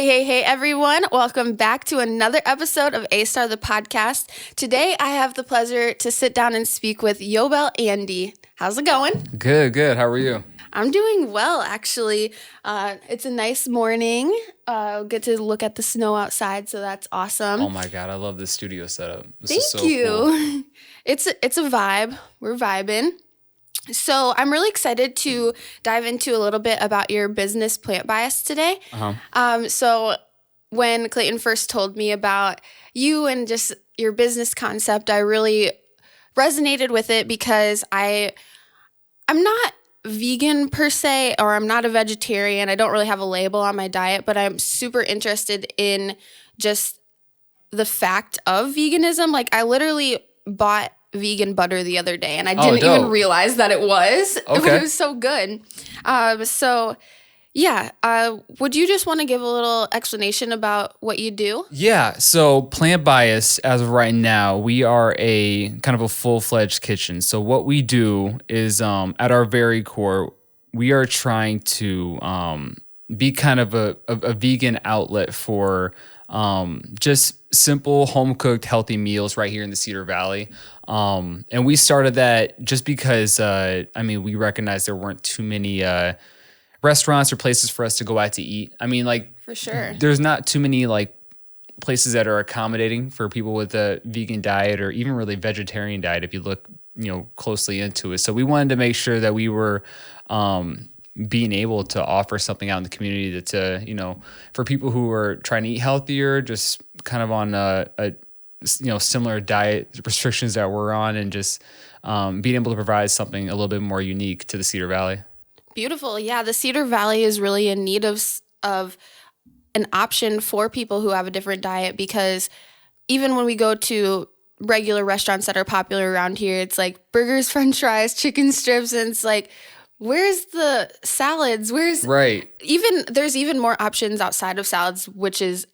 Hey, everyone. Welcome back to another episode of A-Star the Podcast. Today, I have the pleasure to sit down and speak with Yobel Andy. How's it going? Good. How are you? I'm doing well, actually. It's a nice morning. Get to look at the snow outside, so that's awesome. Oh my God, I love this studio setup. This Thank is so you. Cool. It's a vibe. We're vibing. So I'm really excited to dive into a little bit about your business, Plant Bias, today. So when Clayton first told me about you and just your business concept, I really resonated with it because I'm not vegan per se, or I'm not a vegetarian. I don't really have a label on my diet, but I'm super interested in just the fact of veganism. Like, I literally bought vegan butter the other day and I didn't even realize that it was. Okay. It was so good. Would you just want to give a little explanation about what you do? Yeah, so Plant Bias, as of right now, we are a kind of a full-fledged kitchen. So what we do is, at our very core, we are trying to be kind of a vegan outlet for just simple home-cooked healthy meals right here in the Cedar Valley. And we started that just because, we recognized there weren't too many restaurants or places for us to go out to eat. I mean, like, for sure, there's not too many like places that are accommodating for people with a vegan diet or even really vegetarian diet if you look, closely into it. So we wanted to make sure that we were being able to offer something out in the community that's for people who are trying to eat healthier, just kind of on a similar diet restrictions that we're on, and just being able to provide something a little bit more unique to the Cedar Valley. Beautiful. Yeah, the Cedar Valley is really in need of an option for people who have a different diet, because even when we go to regular restaurants that are popular around here, it's like burgers, french fries, chicken strips, and it's like, where's the salads? Right. There's even more options outside of salads, which is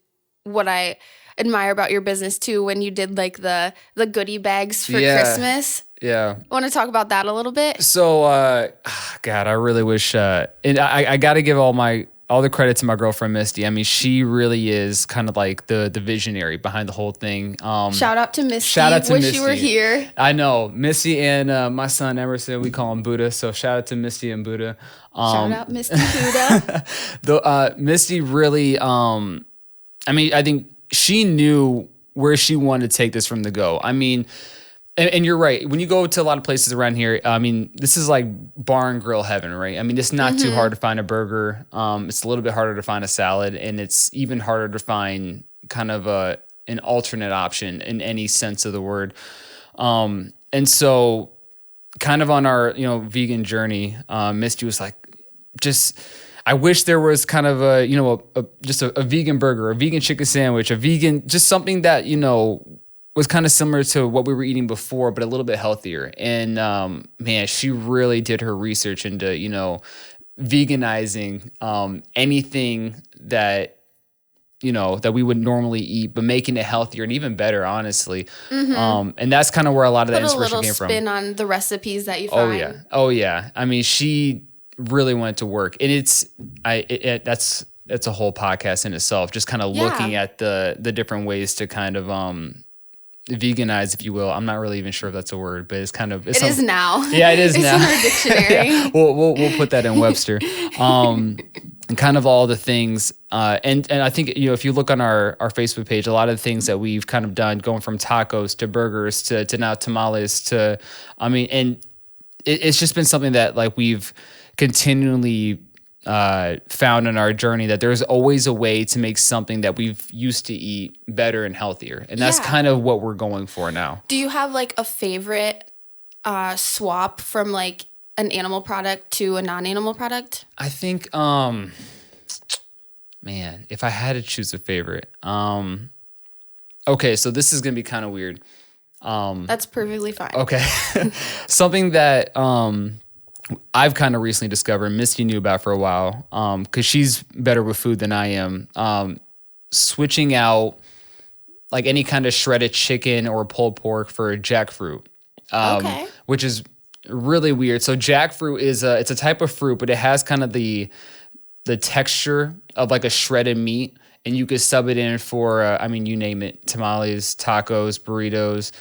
what I admire about your business too, when you did like the goodie bags for Christmas. Yeah. Want to talk about that a little bit? So, God, I really wish, and I got to give all the credit to my girlfriend, Misty. I mean, she really is kind of like the visionary behind the whole thing. Shout out to Misty. Shout out to Wish Misty. you were here. I know. Misty and my son, Emerson, we call him Buddha. So shout out to Misty and Buddha. Shout out Misty Buddha. Misty really, I think she knew where she wanted to take this from the go. I mean, and you're right. When you go to a lot of places around here, I mean, this is like bar and grill heaven, right? I mean, it's not too hard to find a burger. It's a little bit harder to find a salad, and it's even harder to find kind of an alternate option in any sense of the word. And so kind of on our, vegan journey, Misty was like, I wish there was kind of a vegan burger, a vegan chicken sandwich, just something that, was kind of similar to what we were eating before, but a little bit healthier. And man, she really did her research into, veganizing anything that, that we would normally eat, but making it healthier and even better, honestly. And that's kind of where a lot of that inspiration came from. Put a little spin on the recipes that you find. Oh yeah. I mean, she really went to work, and that's a whole podcast in itself, just kind of looking at the different ways to kind of veganize, if you will. I'm not really even sure if that's a word, but it is now. Yeah, it is now. It's in our dictionary. Yeah, we'll put that in Webster. And kind of all the things, and I think if you look on our Facebook page, a lot of the things that we've kind of done, going from tacos to burgers to now tamales and it's just been something that like we've continually found in our journey, that there's always a way to make something that we've used to eat better and healthier. And that's kind of what we're going for now. Do you have like a favorite swap from like an animal product to a non-animal product? I think, man, if I had to choose a favorite, okay, so this is going to be kind of weird. That's perfectly fine. Okay. Something that, I've kind of recently discovered, Misty knew about for a while, because she's better with food than I am. Switching out like any kind of shredded chicken or pulled pork for jackfruit, which is really weird. So jackfruit is it's a type of fruit, but it has kind of the texture of like a shredded meat, and you could sub it in for, I mean, you name it, tamales, tacos, burritos,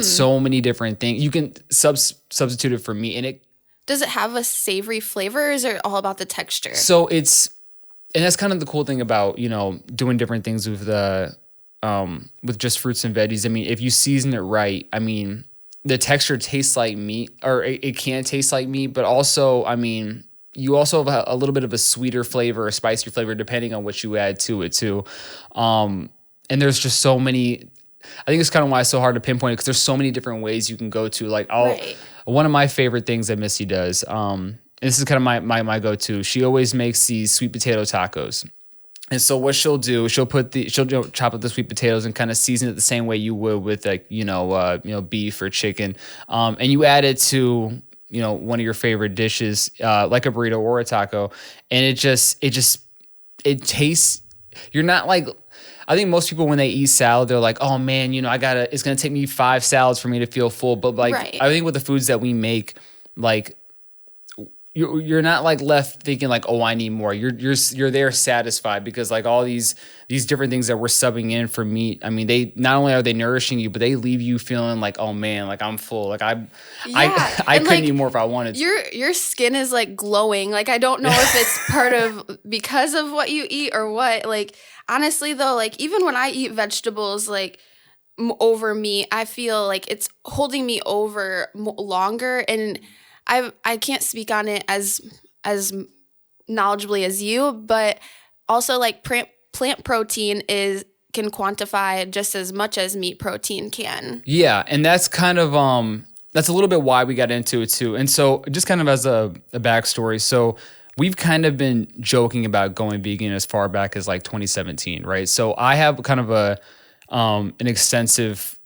so many different things. You can substitute it for meat, and it. Does it have a savory flavor, or is it all about the texture? So and that's kind of the cool thing about, doing different things with with just fruits and veggies. I mean, if you season it right, I mean, the texture tastes like meat, or it can taste like meat, but also, I mean, you also have a little bit of a sweeter flavor, a spicier flavor, depending on what you add to it too. And there's just so many. I think it's kind of why it's so hard to pinpoint it, because there's so many different ways you can go to. Like, one of my favorite things that Missy does, and this is kind of my go-to. She always makes these sweet potato tacos. And so what she'll do, she'll chop up the sweet potatoes and kind of season it the same way you would with, like, beef or chicken. And you add it to, one of your favorite dishes, like a burrito or a taco. And it tastes, you're not like, I think most people, when they eat salad, they're like, oh man, it's going to take me 5 salads for me to feel full. But like, right. I think with the foods that we make, like, you're not like left thinking like, oh, I need more. You're there satisfied, because like all these different things that we're subbing in for meat, I mean, they not only are they nourishing you, but they leave you feeling like, oh man, like I'm full. Like I couldn't like, eat more if I wanted to. Your skin is like glowing. Like, I don't know if it's part of because of what you eat or what. Like, honestly though, like even when I eat vegetables, like over meat, I feel like it's holding me over longer. And I can't speak on it as knowledgeably as you, but also like plant protein can quantify just as much as meat protein can. Yeah, and that's kind of that's a little bit why we got into it too. And so just kind of as a backstory, so we've kind of been joking about going vegan as far back as like 2017, right? So I have kind of an extensive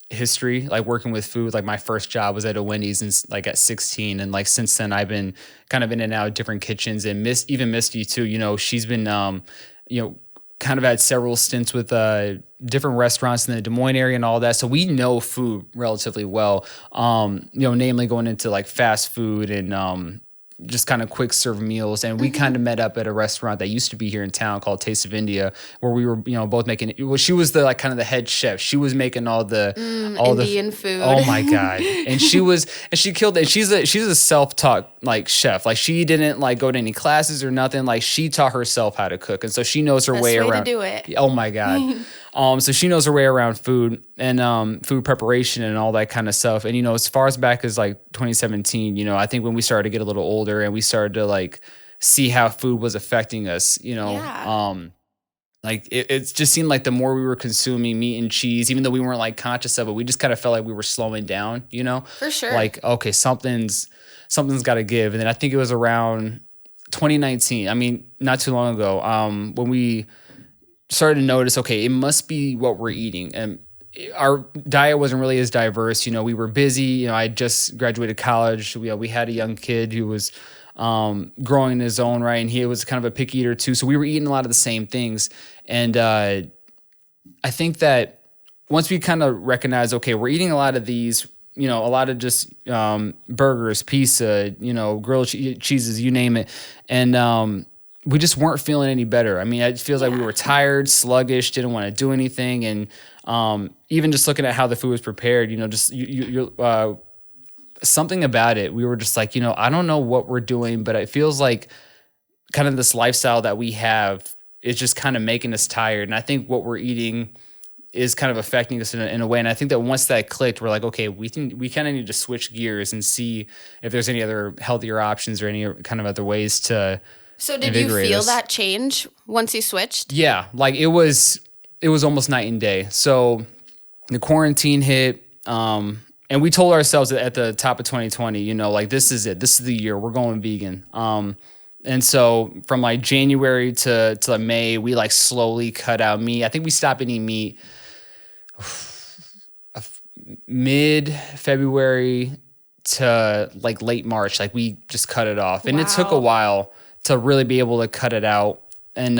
history, like working with food. Like my first job was at a Wendy's and like at 16, and like since then I've been kind of in and out of different kitchens. And even Misty too, she's been kind of had several stints with different restaurants in the Des Moines area and all that, so we know food relatively well, namely going into like fast food and just kind of quick serve meals. And we kind of met up at a restaurant that used to be here in town called Taste of India, where we were, both making. Well, she was the like kind of the head chef. She was making all Indian food. Oh my god! And she killed it. She's a self-taught like chef. Like she didn't like go to any classes or nothing. Like she taught herself how to cook, and so she knows her way around. To do it. Oh my god. So she knows her way around food and food preparation and all that kind of stuff. And, as far as back as like 2017, I think when we started to get a little older and we started to like see how food was affecting us, like it just seemed like the more we were consuming meat and cheese, even though we weren't like conscious of it, we just kind of felt like we were slowing down, For sure. Like, okay, something's got to give. And then I think it was around 2019. I mean, not too long ago, when we started to notice, okay, it must be what we're eating. And our diet wasn't really as diverse. We were busy. I just graduated college. We had a young kid who was growing in his own right, and he was kind of a picky eater too. So we were eating a lot of the same things. And I think that once we kind of recognize, okay, we're eating a lot of these, a lot of just burgers, pizza, grilled cheeses, you name it. And we just weren't feeling any better. I mean, it feels like we were tired, sluggish, didn't want to do anything. And even just looking at how the food was prepared, you're something about it. We were just like, I don't know what we're doing, but it feels like kind of this lifestyle that we have is just kind of making us tired. And I think what we're eating is kind of affecting us in a way. And I think that once that clicked, we're like, okay, we kind of need to switch gears and see if there's any other healthier options or any kind of other ways to. So did you feel that change once you switched? Yeah, like it was almost night and day. So the quarantine hit, and we told ourselves at the top of 2020, like this is it. This is the year we're going vegan. And so from like January to May, we like slowly cut out meat. I think we stopped eating meat mid-February to like late March. Like we just cut it off, and it took a while to really be able to cut it out. And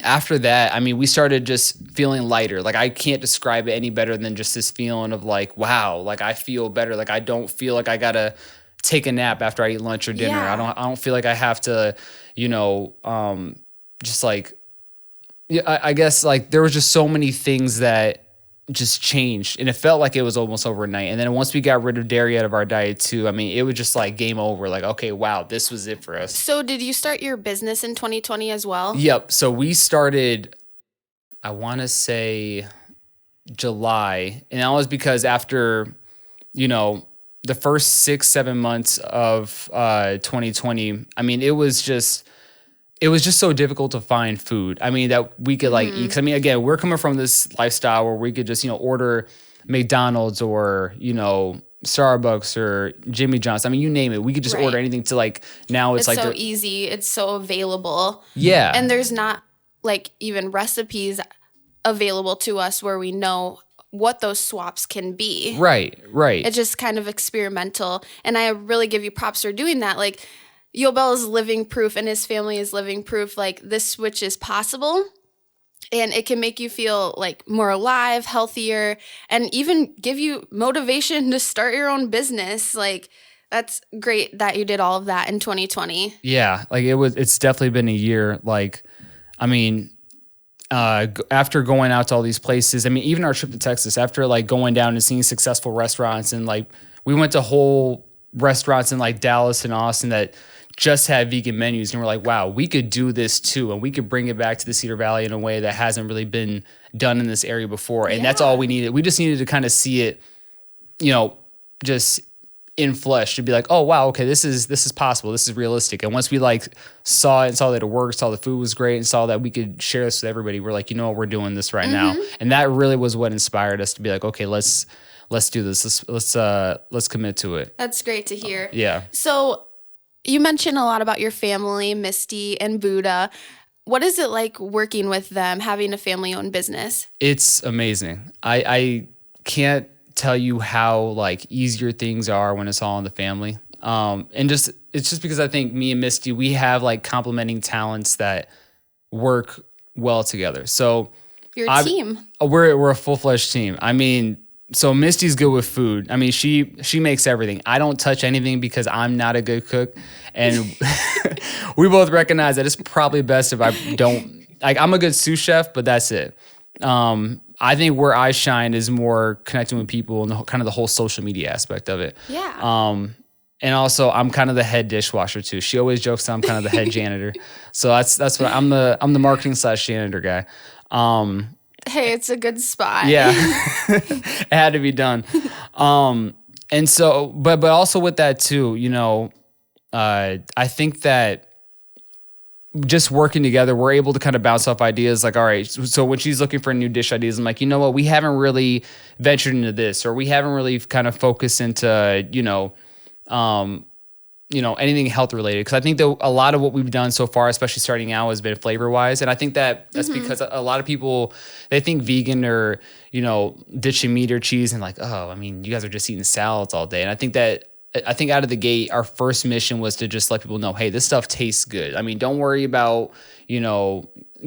after that, I mean, we started just feeling lighter. Like I can't describe it any better than just this feeling of like, wow, like I feel better. Like I don't feel like I gotta take a nap after I eat lunch or dinner. Yeah. I don't feel like I have to, just like, yeah, I guess like there was just so many things that just changed, and it felt like it was almost overnight. And then once we got rid of dairy out of our diet too, I mean, it was just like game over. Like, okay, wow, this was it for us. So did you start your business in 2020 as well? Yep. So we started, I want to say July, and that was because after, the first 6-7 months of 2020, I mean, it was just so difficult to find food. I mean, that we could like eat. 'Cause I mean, again, we're coming from this lifestyle where we could just, order McDonald's or, Starbucks or Jimmy John's. I mean, you name it. We could just order anything to like, now it's like so easy. It's so available. Yeah. And there's not like even recipes available to us where we know what those swaps can be. Right. It's just kind of experimental. And I really give you props for doing that. Like, Yobel is living proof and his family is living proof like this switch is possible, and it can make you feel like more alive, healthier, and even give you motivation to start your own business. Like, that's great that you did all of that in 2020. Yeah, like it's definitely been a year. Like, I mean, after going out to all these places, I mean, even our trip to Texas, after like going down and seeing successful restaurants, and like we went to whole restaurants in like Dallas and Austin that just had vegan menus, and we're like, wow, we could do this too, and we could bring it back to the Cedar Valley in a way that hasn't really been done in this area before. And that's all we needed. We just needed to kind of see it, just in flesh, to be like, oh wow, okay, this is possible, this is realistic. And once we like saw it and saw that it worked, saw the food was great, and saw that we could share this with everybody, we're like, we're doing this right now. And that really was what inspired us to be like, okay, let's do this. Let's commit to it. That's great to hear. Yeah. So you mentioned a lot about your family, Misty and Buddha. What is it like working with them, having a family-owned business? It's amazing. I can't tell you how like easier things are when it's all in the family. And it's just because I think me and Misty, we have like complementing talents that work well together. So you're a team. We're a full-fledged team. I mean, so Misty's good with food. I mean, she makes everything. I don't touch anything because I'm not a good cook. And we both recognize that it's probably best if I don't, like, I'm a good sous chef, but that's it. I think where I shine is more connecting with people and kind of the whole social media aspect of it. Yeah. And also I'm kind of the head dishwasher too. She always jokes that I'm kind of the head janitor. So that's what I'm the marketing / janitor guy. Hey, it's a good spot. Yeah, it had to be done. And so, but also with that too, I think that just working together, we're able to kind of bounce off ideas. Like, all right, so when she's looking for new dish ideas, I'm like, you know what, we haven't really ventured into this, or we haven't really kind of focused into, anything health related. Because I think that a lot of what we've done so far, especially starting out, has been flavor wise. And I think that's because a lot of people, they think vegan or, ditching meat or cheese and like, oh, I mean, you guys are just eating salads all day. And I think out of the gate, our first mission was to just let people know, hey, this stuff tastes good. I mean, don't worry about,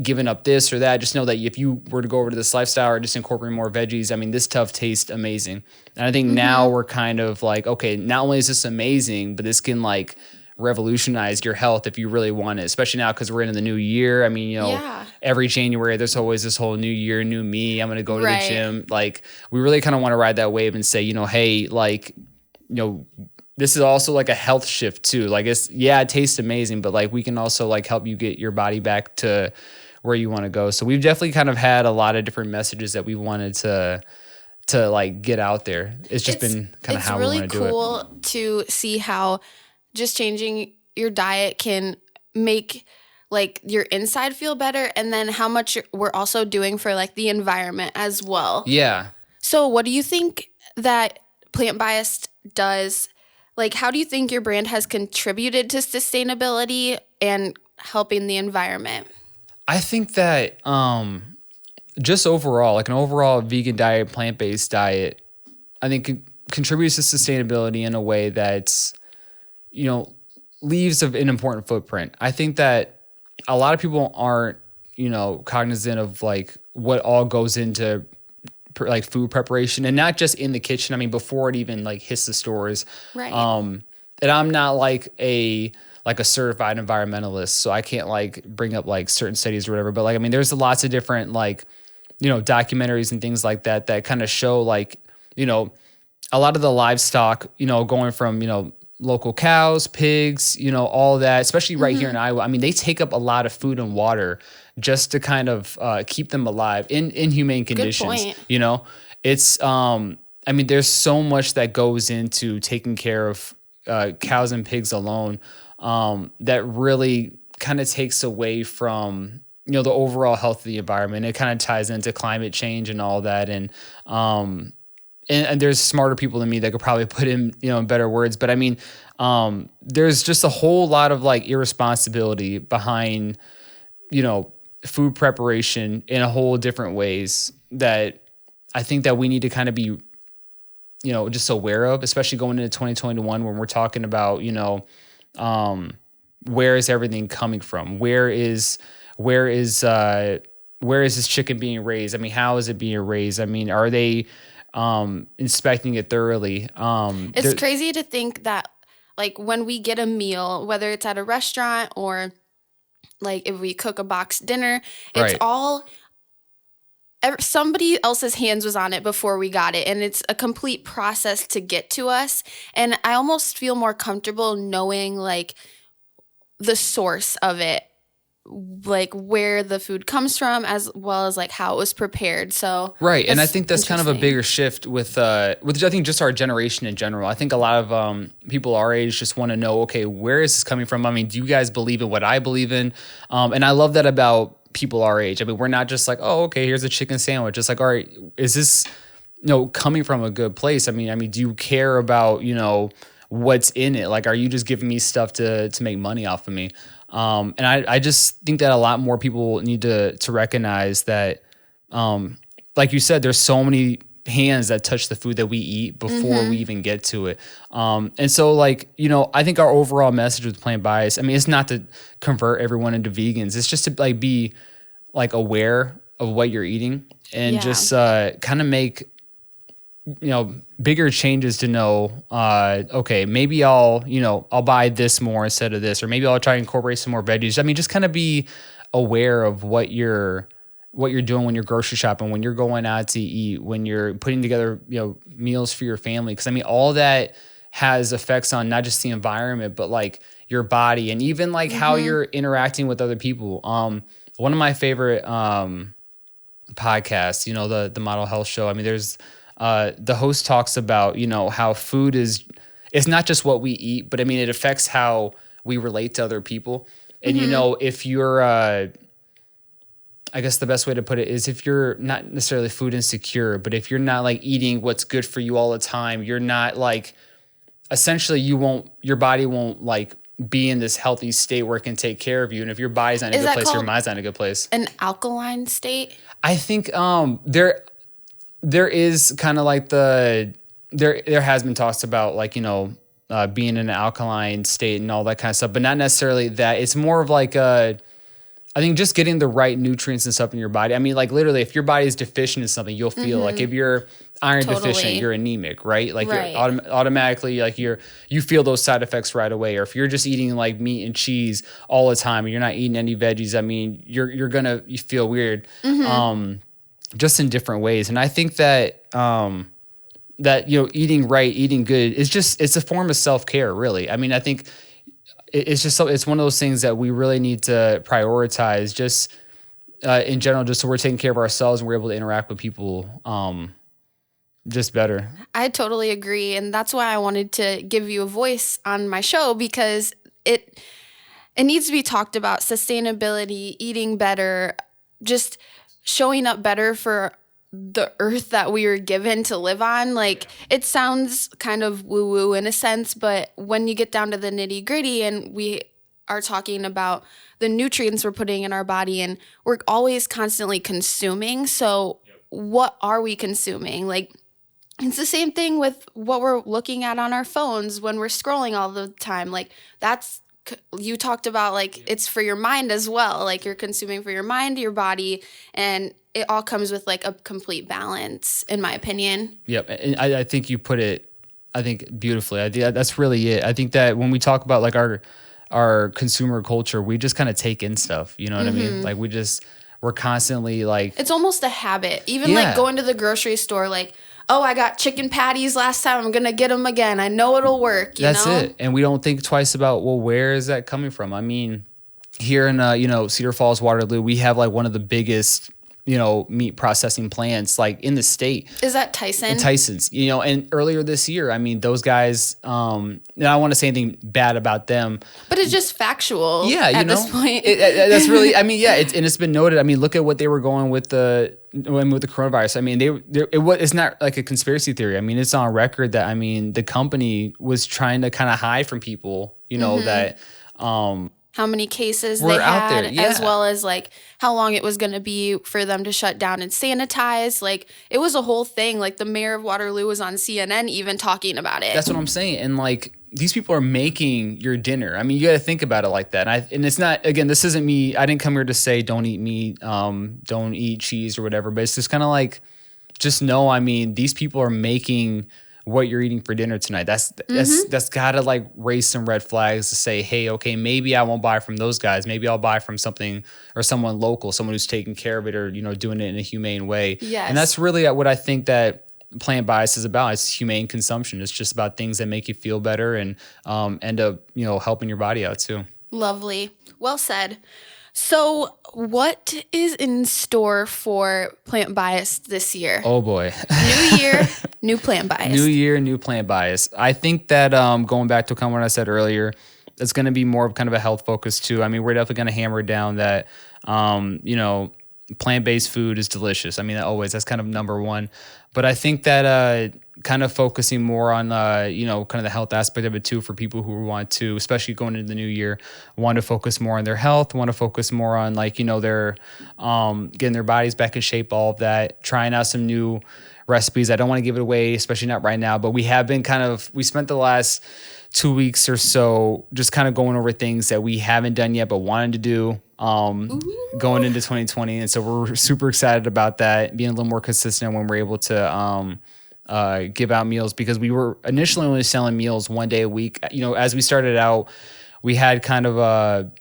giving up this or that. Just know that if you were to go over to this lifestyle or just incorporate more veggies, I mean, this stuff tastes amazing. And I think now we're kind of like, okay, not only is this amazing, but this can like revolutionize your health if you really want it, especially now because we're in the new year. I mean, every January, there's always this whole new year, new me. I'm going to go to the gym. Like, we really kind of want to ride that wave and say, hey, like, this is also like a health shift too. Like, it tastes amazing, but like we can also like help you get your body back to where you want to go. So we've definitely kind of had a lot of different messages that we wanted to like get out there. It's just been kind of how we want to do it. It's really cool to see how just changing your diet can make like your inside feel better, and then how much we're also doing for like the environment as well. Yeah. So what do you think that Plant Biased does? Like, how do you think your brand has contributed to sustainability and helping the environment? I think that just overall, like an overall vegan diet, plant-based diet, I think contributes to sustainability in a way that's, leaves an important footprint. I think that a lot of people aren't, cognizant of like what all goes into like food preparation, and not just in the kitchen. I mean, before it even like hits the stores. Right. And I'm not like a like a certified environmentalist, so I can't like bring up like certain studies or whatever. But like, I mean, there's lots of different like, documentaries and things like that that kind of show like, a lot of the livestock, going from, local cows, pigs, all that, especially right here in Iowa. I mean, they take up a lot of food and water just to kind of keep them alive in inhumane conditions. Good point. It's, I mean, there's so much that goes into taking care of cows and pigs alone that really kind of takes away from, the overall health of the environment. It kind of ties into climate change and all that. And there's smarter people than me that could probably put in, in better words. But I mean, there's just a whole lot of like irresponsibility behind, food preparation in a whole different ways that I think that we need to kind of be, just aware of, especially going into 2021 when we're talking about, where is everything coming from? Where is this chicken being raised? I mean, how is it being raised? I mean, are they inspecting it thoroughly? It's crazy to think that like when we get a meal, whether it's at a restaurant or like if we cook a box dinner, it's all somebody else's hands was on it before we got it, and it's a complete process to get to us. And I almost feel more comfortable knowing like the source of it, like where the food comes from, as well as like how it was prepared. So and I think that's kind of a bigger shift with I think just our generation in general. I think a lot of people our age just want to know, okay, where is this coming from? I mean, do you guys believe in what I believe in? And I love that about people our age. I mean, we're not just like, oh, okay, here's a chicken sandwich. It's like, all right, is this coming from a good place? I mean, do you care about what's in it? Like, are you just giving me stuff to make money off of me? And I just think that a lot more people need to recognize that, like you said, there's so many hands that touch the food that we eat before we even get to it. And so like, I think our overall message with Plant Bias, I mean, it's not to convert everyone into vegans. It's just to like be like aware of what you're eating and just kind of make, bigger changes to know, okay, maybe I'll buy this more instead of this, or maybe I'll try to incorporate some more veggies. I mean, just kind of be aware of what you're doing when you're grocery shopping, when you're going out to eat, when you're putting together, meals for your family. Cause I mean, all that has effects on not just the environment, but like your body and even like how you're interacting with other people. One of my favorite, podcasts, the Model Health Show. I mean, there's, the host talks about, how food it's not just what we eat, but I mean, it affects how we relate to other people. And, if you're, I guess the best way to put it is if you're not necessarily food insecure, but if you're not like eating what's good for you all the time, you're not like, essentially your body won't like be in this healthy state where it can take care of you. And if your body's not in a good place, your mind's not in a good place. An alkaline state? I think, there is kind of like there has been talks about like, being in an alkaline state and all that kind of stuff, but not necessarily that. It's more of like I think just getting the right nutrients and stuff in your body. I mean, like literally if your body is deficient in something, you'll feel like if you're iron deficient, you're anemic, right? Like you're automatically like you feel those side effects right away. Or if you're just eating like meat and cheese all the time and you're not eating any veggies, I mean, you feel weird. Just in different ways. And I think that, eating right, eating good it's a form of self-care, really. I mean, I think it's one of those things that we really need to prioritize just, in general, just so we're taking care of ourselves and we're able to interact with people, just better. I totally agree. And that's why I wanted to give you a voice on my show, because it needs to be talked about. Sustainability, eating better, just showing up better for the earth that we were given to live on. Like, it sounds kind of woo-woo in a sense, but when you get down to the nitty-gritty and we are talking about the nutrients we're putting in our body, and we're always constantly consuming. So what are we consuming? Like, it's the same thing with what we're looking at on our phones when we're scrolling all the time. Like, you talked about like it's for your mind as well. Like, you're consuming for your mind, your body, and it all comes with like a complete balance, in my opinion. Yep. And I think you put it, beautifully. That's really it. I think that when we talk about like our our consumer culture, we just kind of take in stuff. You know what I mean? Like we're constantly like, it's almost a habit. Even Yeah. like going to the grocery store, like, oh, I got chicken patties last time. I'm going to get them again. I know it'll work. That's it. And we don't think twice about, well, where is that coming from? I mean, here in, Cedar Falls, Waterloo, we have like one of the biggest, meat processing plants like in the state. Is that Tyson? Tyson's, and earlier this year, I mean, those guys, and I don't want to say anything bad about them. But it's just factual Yeah, this point. That's really, I mean, yeah, it's been noted. I mean, look at what they were going with the coronavirus. I mean, it's not like a conspiracy theory. I mean, it's on record that, I mean, the company was trying to kind of hide from people, that, how many cases We're they out had, there, yeah. as well as like how long it was going to be for them to shut down and sanitize. Like it was a whole thing. Like the mayor of Waterloo was on CNN even talking about it. That's what I'm saying. And like these people are making your dinner. I mean, you got to think about it like that. And it's not, again, this isn't me. I didn't come here to say don't eat meat, don't eat cheese or whatever. But it's just kind of like, just know, I mean, these people are making what you're eating for dinner tonight. That's gotta like raise some red flags to say, hey, okay, maybe I won't buy from those guys. Maybe I'll buy from something or someone local, someone who's taking care of it or, doing it in a humane way. Yes. And that's really what I think that plant bias is about. It's humane consumption. It's just about things that make you feel better and end up, helping your body out too. Lovely. Well said. So what is in store for Plant Biased this year? Oh boy. New year, new Plant Biased. New year, new plant bias. I think that going back to kind of what I said earlier, it's going to be more of kind of a health focus too. I mean, we're definitely going to hammer down that, plant-based food is delicious. I mean, that's kind of number one. But I think that kind of focusing more on, kind of the health aspect of it too for people who want to, especially going into the new year, want to focus more on their health, want to focus more on their getting their bodies back in shape, all of that, trying out some new recipes. I don't want to give it away, especially not right now, but we have been we spent the last 2 weeks or so just kind of going over things that we haven't done yet, but wanted to do going into 2020. And so we're super excited about that, being a little more consistent when we're able to give out meals, because we were initially only selling meals 1 day a week. As we started out, we had kind of a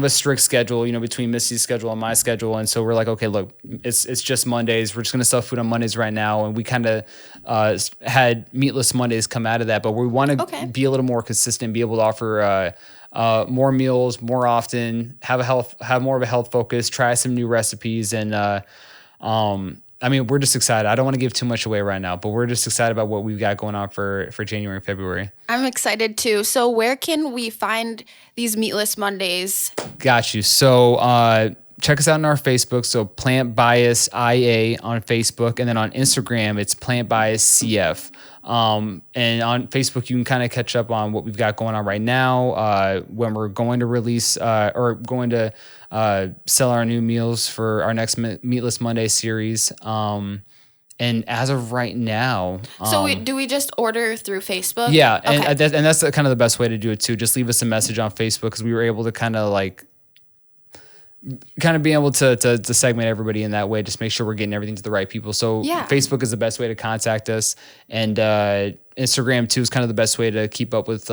strict schedule, between Missy's schedule and my schedule. And so we're like, okay, look, it's just Mondays. We're just going to sell food on Mondays right now. And we kind of had Meatless Mondays come out of that. But we want to be a little more consistent, be able to offer more meals more often, have more of a health focus, try some new recipes. And I mean, we're just excited. I don't want to give too much away right now, but we're just excited about what we've got going on for January and February. I'm excited too. So where can we find these Meatless Mondays? Got you. So check us out on our Facebook. So Plant Bias IA on Facebook. And then on Instagram, it's Plant Bias CF. And on Facebook, you can kind of catch up on what we've got going on right now, when we're going to release or going to sell our new meals for our next Meatless Monday series. And as of right now, so do we just order through Facebook? Yeah, and that's kind of the best way to do it too. Just leave us a message on Facebook, because we were able to kind of be able to segment everybody in that way. Just make sure we're getting everything to the right people. So Facebook is the best way to contact us, and Instagram too is kind of the best way to keep up with.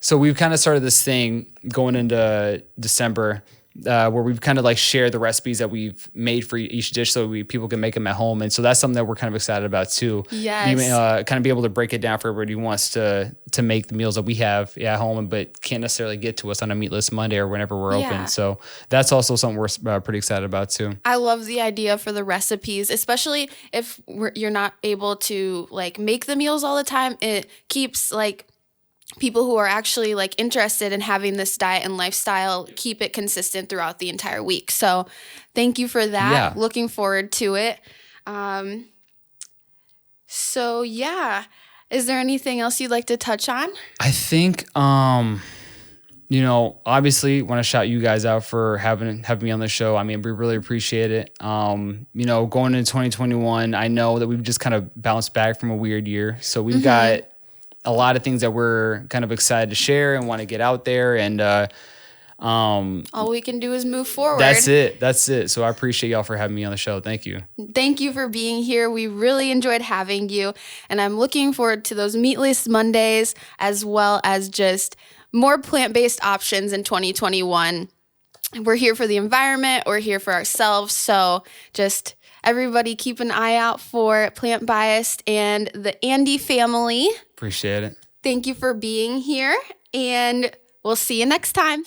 So we've kind of started this thing going into December, where we've kind of share the recipes that we've made for each dish, so people can make them at home. And so that's something that we're kind of excited about too. Yes. Kind of be able to break it down for everybody who wants to make the meals that we have at home, but can't necessarily get to us on a Meatless Monday or whenever we're open. So that's also something we're pretty excited about too. I love the idea for the recipes, especially if you're not able to make the meals all the time. It keeps people who are actually interested in having this diet and lifestyle, keep it consistent throughout the entire week. So thank you for that. Yeah. Looking forward to it. So yeah, is there anything else you'd like to touch on? I think, obviously want to shout you guys out for having me on the show. I mean, we really appreciate it. Going into 2021, I know that we've just kind of bounced back from a weird year. So we've got a lot of things that we're kind of excited to share and want to get out there. And all we can do is move forward. That's it. So I appreciate y'all for having me on the show. Thank you. Thank you for being here. We really enjoyed having you. And I'm looking forward to those Meatless Mondays, as well as just more plant-based options in 2021. We're here for the environment. We're here for ourselves. So just everybody keep an eye out for Plant Biased and the Andy family. Appreciate it. Thank you for being here, and we'll see you next time.